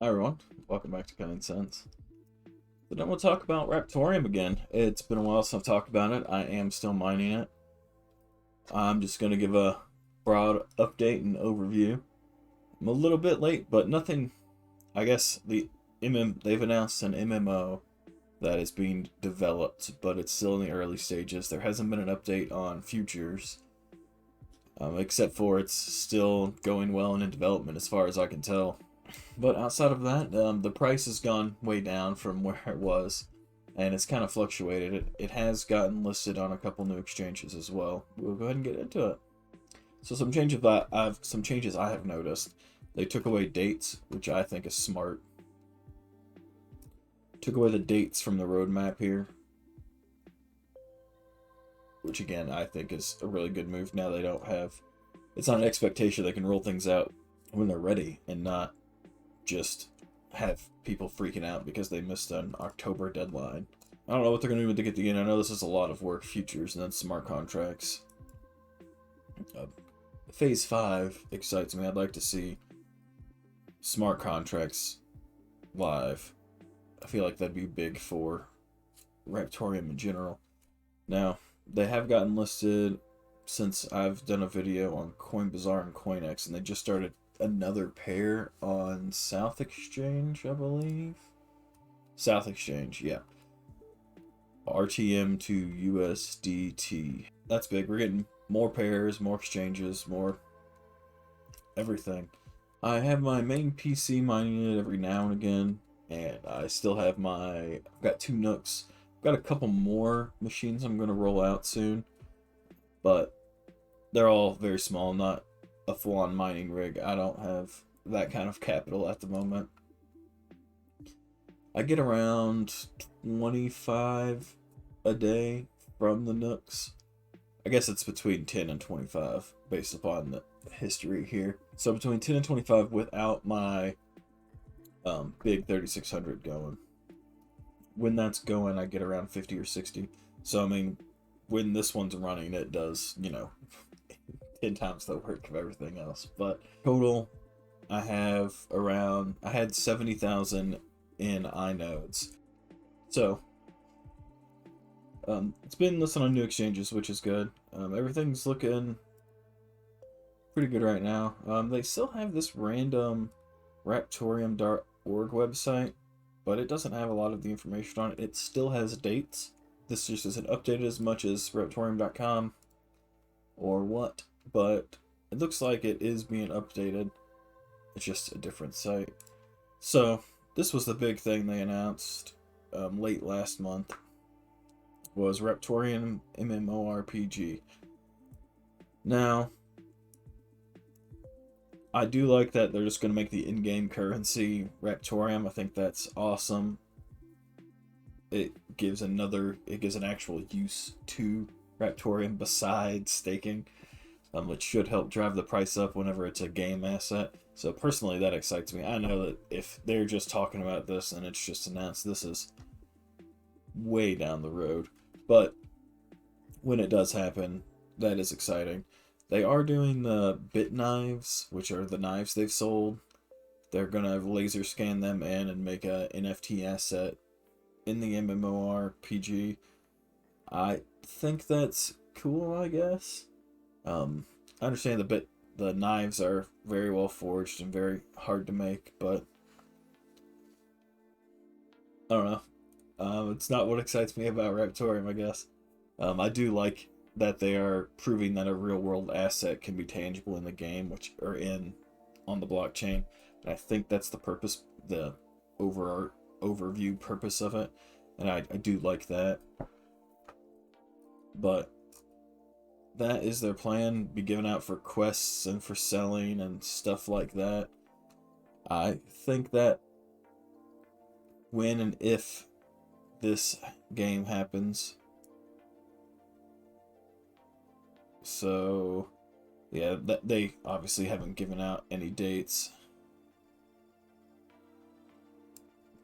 Hi everyone, welcome back to CunningCents. So then we'll talk about Raptorium again. It's been a while since I've talked about it. I am still mining it. I'm just going to give a broad update and overview. I'm a little bit late, but nothing. I guess they've announced an MMO that is being developed, but it's still in the early stages. There hasn't been an update on futures, except for it's still going well and in development as far as I can tell. But outside of that, the price has gone way down from where it was, and it's kind of fluctuated. It has gotten listed on a couple new exchanges as well. We'll go ahead and get into it. So some changes I have noticed. They took away dates, which I think is smart. Took away the dates from the roadmap here, which again I think is a really good move. Now they don't have. It's not an expectation they can roll things out when they're ready and not just have people freaking out because they missed an October deadline. I don't know what they're going to do to get the end. I know this is a lot of work, futures, and then smart contracts. Phase 5 excites me. I'd like to see smart contracts live. I feel like that'd be big for Raptorium in general. Now, they have gotten listed since I've done a video on CoinBazaar and CoinEx, and they just started another pair on South Exchange, I believe. South Exchange, yeah. RTM to USDT. That's big. We're getting more pairs, more exchanges, more everything. I have my main PC mining it every now and again, and I still have I've got 2 Nooks. I've got a couple more machines I'm going to roll out soon, but they're all very small, not a full-on mining rig. I don't have that kind of capital at the moment. I get around 25 a day from the Nooks. I guess it's between 10 and 25 based upon the history here. So between 10 and 25 without my big 3600 going. When that's going, I get around 50 or 60. So I mean, when this one's running, it does, 10 times the work of everything else. But total, I had 70,000 in inodes. So, it's been listed on new exchanges, which is good. Everything's looking pretty good right now. They still have this random raptorium.org website, but it doesn't have a lot of the information on it. It still has dates. This just isn't updated as much as raptorium.com or what, but it looks like it is being updated. It's just a different site. So this was the big thing they announced late last month, was Raptorium MMORPG. Now, I do like that they're just going to make the in-game currency Raptorium. I think that's awesome. It gives an actual use to Raptorium besides staking, which should help drive the price up whenever it's a game asset. So personally, that excites me. I know that if they're just talking about this and it's just announced, this is way down the road. But when it does happen, that is exciting. They are doing the bit knives, which are the knives they've sold. They're going to laser scan them in and make a NFT asset in the MMORPG. I think that's cool, I guess. I understand the knives are very well forged and very hard to make, but I don't know. It's not what excites me about Raptorium, I guess. I do like that they are proving that a real world asset can be tangible in the game, on the blockchain. And I think that's the purpose, the overview purpose of it. And I do like that. But that is their plan, be given out for quests and for selling and stuff like that. I think that when and if this game happens, so yeah, that they obviously haven't given out any dates.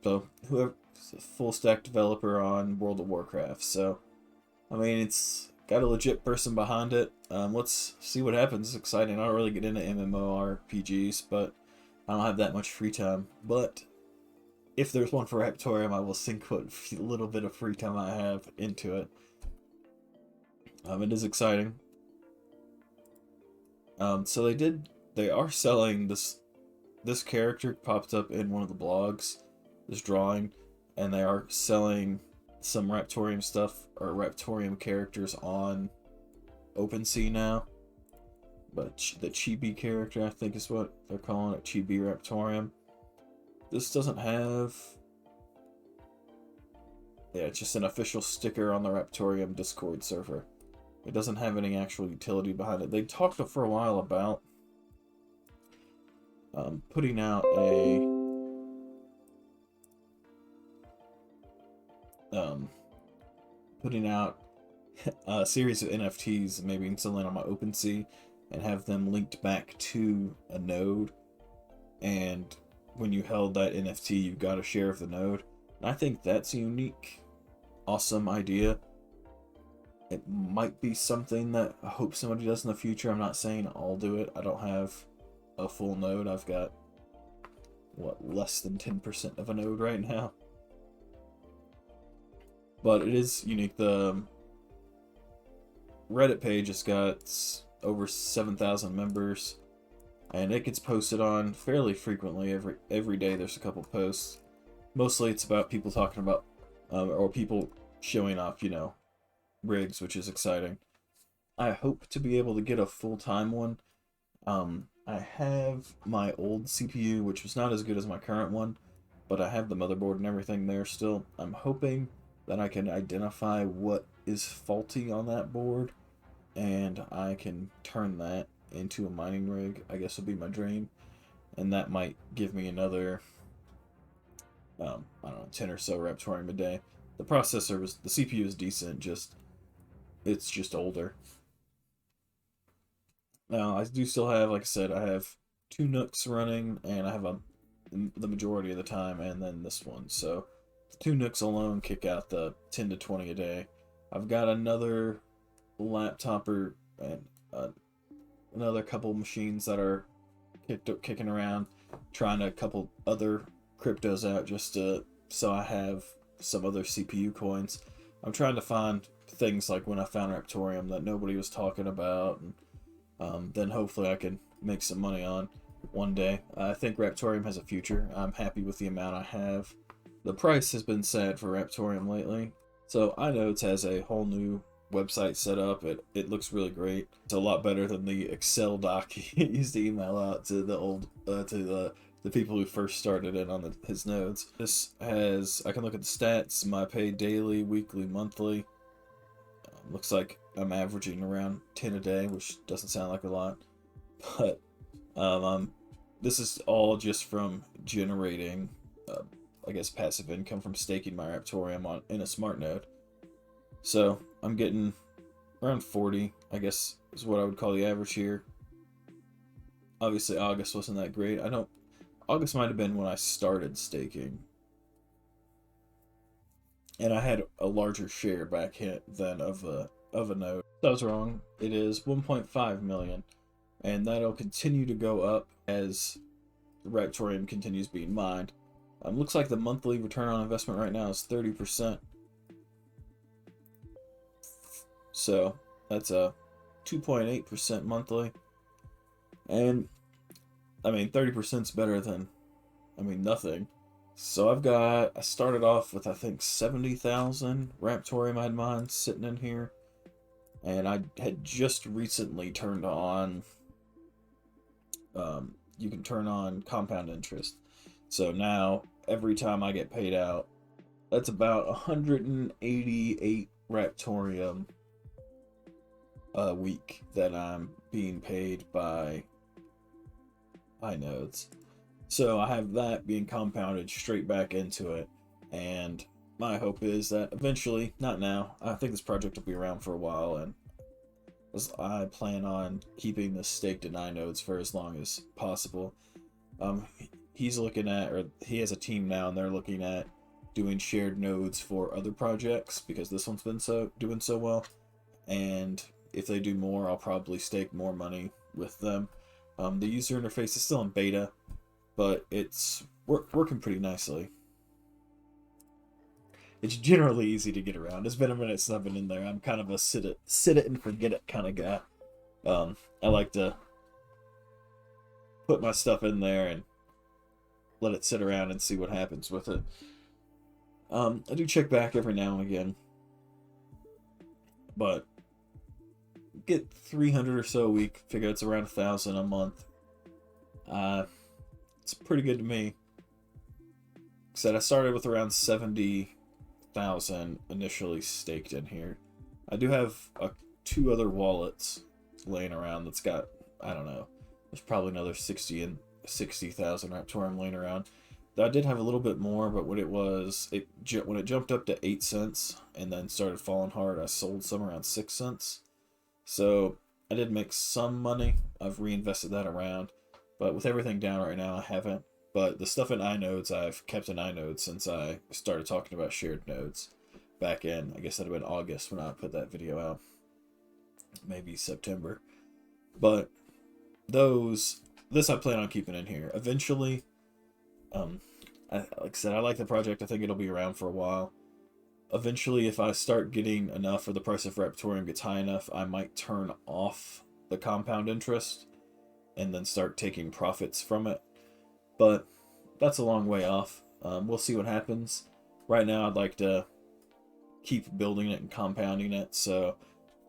So whoever's a full stack developer on World of Warcraft, so I mean, it's got a legit person behind it. Let's see what happens. It's exciting. I don't really get into MMORPGs, but I don't have that much free time, but if there's one for Raptorium, I will sink what little bit of free time I have into it. It is exciting. So they are selling this character popped up in one of the blogs, this drawing, and they are selling some Raptorium stuff, or Raptorium characters on OpenSea now. But the Chibi character, I think is what they're calling it, Chibi Raptorium. This doesn't have... Yeah, it's just an official sticker on the Raptorium Discord server. It doesn't have any actual utility behind it. They talked for a while about putting out a series of NFTs, maybe installing on my OpenSea, and have them linked back to a node. And when you held that NFT, you got a share of the node. And I think that's a unique, awesome idea. It might be something that I hope somebody does in the future. I'm not saying I'll do it. I don't have a full node. I've got, what, less than 10% of a node right now. But it is unique. The Reddit page has got over 7,000 members, and it gets posted on fairly frequently. Every day there's a couple posts. Mostly it's about people talking about, or people showing off, you know, rigs, which is exciting. I hope to be able to get a full-time one. I have my old CPU, which was not as good as my current one, but I have the motherboard and everything there still. I'm hoping that I can identify what is faulty on that board, and I can turn that into a mining rig, I guess would be my dream. And that might give me another, I don't know, 10 or so Raptorium a day. The CPU is decent, it's just older. Now, I do still have, like I said, I have 2 Nooks running, and I have the majority of the time, and then this one. So, the 2 Nooks alone kick out the 10 to 20 a day. I've got another laptop and another couple machines that are kicking around, trying a couple other cryptos out so I have some other CPU coins. I'm trying to find things like when I found Raptorium that nobody was talking about, and then hopefully I can make some money on one day. I think Raptorium has a future. I'm happy with the amount I have. The price has been sad for Raptorium lately. So iNodes has a whole new website set up. It looks really great. It's a lot better than the Excel doc he used to email out to the old to the people who first started it on his nodes. This has, I can look at the stats, my pay daily, weekly, monthly. Looks like I'm averaging around 10 a day, which doesn't sound like a lot, but this is all just from generating, I guess, passive income from staking my Raptorium in a smart node. So I'm getting around 40, I guess, is what I would call the average here. Obviously, August wasn't that great. August might have been when I started staking, and I had a larger share back then of a node. I was wrong. It is 1.5 million, and that'll continue to go up as Raptorium continues being mined. Looks like the monthly return on investment right now is 30%. So that's a 2.8% monthly, and I mean 30% is better than, nothing. So I started off with, I think, 70,000 Raptorium I had mine sitting in here, and I had just recently turned on, you can turn on compound interest. So now every time I get paid out, that's about 188 Raptorium a week that I'm being paid by iNodes. So I have that being compounded straight back into it, and my hope is that eventually, not now, I think this project will be around for a while, and I plan on keeping this staked in iNodes for as long as possible. He's looking at, or he has a team now, and they're looking at doing shared nodes for other projects because this one's been doing so well, and if they do more, I'll probably stake more money with them. The user interface is still in beta, but it's working pretty nicely. It's generally easy to get around. It's been a minute since I've been in there. I'm kind of a sit it and forget it kind of guy. I like to put my stuff in there and let it sit around and see what happens with it. I do check back every now and again, but get 300 or so a week. Figure it's around 1,000 a month. It's pretty good to me. Said I started with around 70,000 initially staked in here. I do have 2 other wallets laying around that's got, I don't know, there's probably another 60,000 Raptorium laying around. I did have a little bit more, but when it jumped up to 8 cents and then started falling hard, I sold some around 6 cents. So I did make some money. I've reinvested that around, but with everything down right now, I haven't. But the stuff in inodes, I've kept in inodes since I started talking about shared nodes back in, I guess that'd have been August when I put that video out. Maybe September. But this I plan on keeping in here. Eventually, like I said, I like the project. I think it'll be around for a while. Eventually, if I start getting enough or the price of Raptorium gets high enough, I might turn off the compound interest and then start taking profits from it. But that's a long way off. We'll see what happens. Right now, I'd like to keep building it and compounding it. So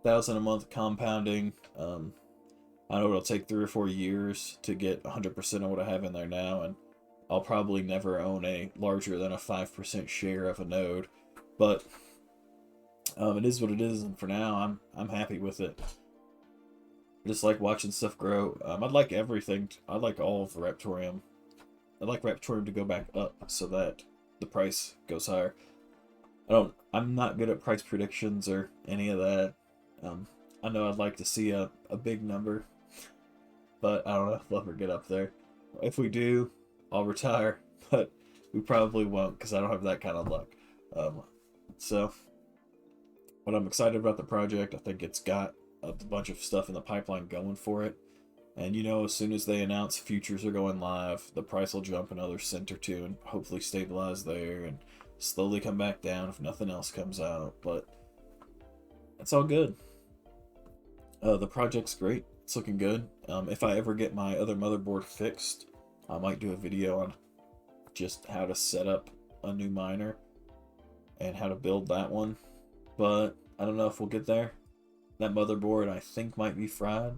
1,000 a month compounding. I know it'll take 3 or 4 years to get 100% of what I have in there now, and I'll probably never own a larger than a 5% share of a node. But it is what it is, and for now, I'm happy with it. I just like watching stuff grow. I'd like everything. I'd like all of the Raptorium. I'd like Raptorium to go back up so that the price goes higher. I'm not good at price predictions or any of that. I know I'd like to see a big number, but I don't know if we'll ever get up there. If we do, I'll retire, but we probably won't because I don't have that kind of luck. So, but I'm excited about the project. I think it's got a bunch of stuff in the pipeline going for it. And as soon as they announce futures are going live, the price will jump another cent or two and hopefully stabilize there and slowly come back down if nothing else comes out. But it's all good. The project's great. It's looking good. If I ever get my other motherboard fixed, I might do a video on just how to set up a new miner and how to build that one. But I don't know if we'll get there. That motherboard I think might be fried.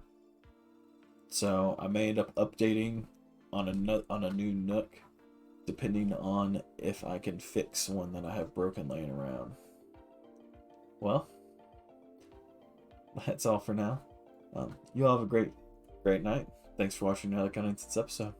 So I may end up updating on a new NUC, depending on if I can fix one that I have broken laying around. Well, that's all for now. You all have a great night. Thanks for watching another CunningCents episode.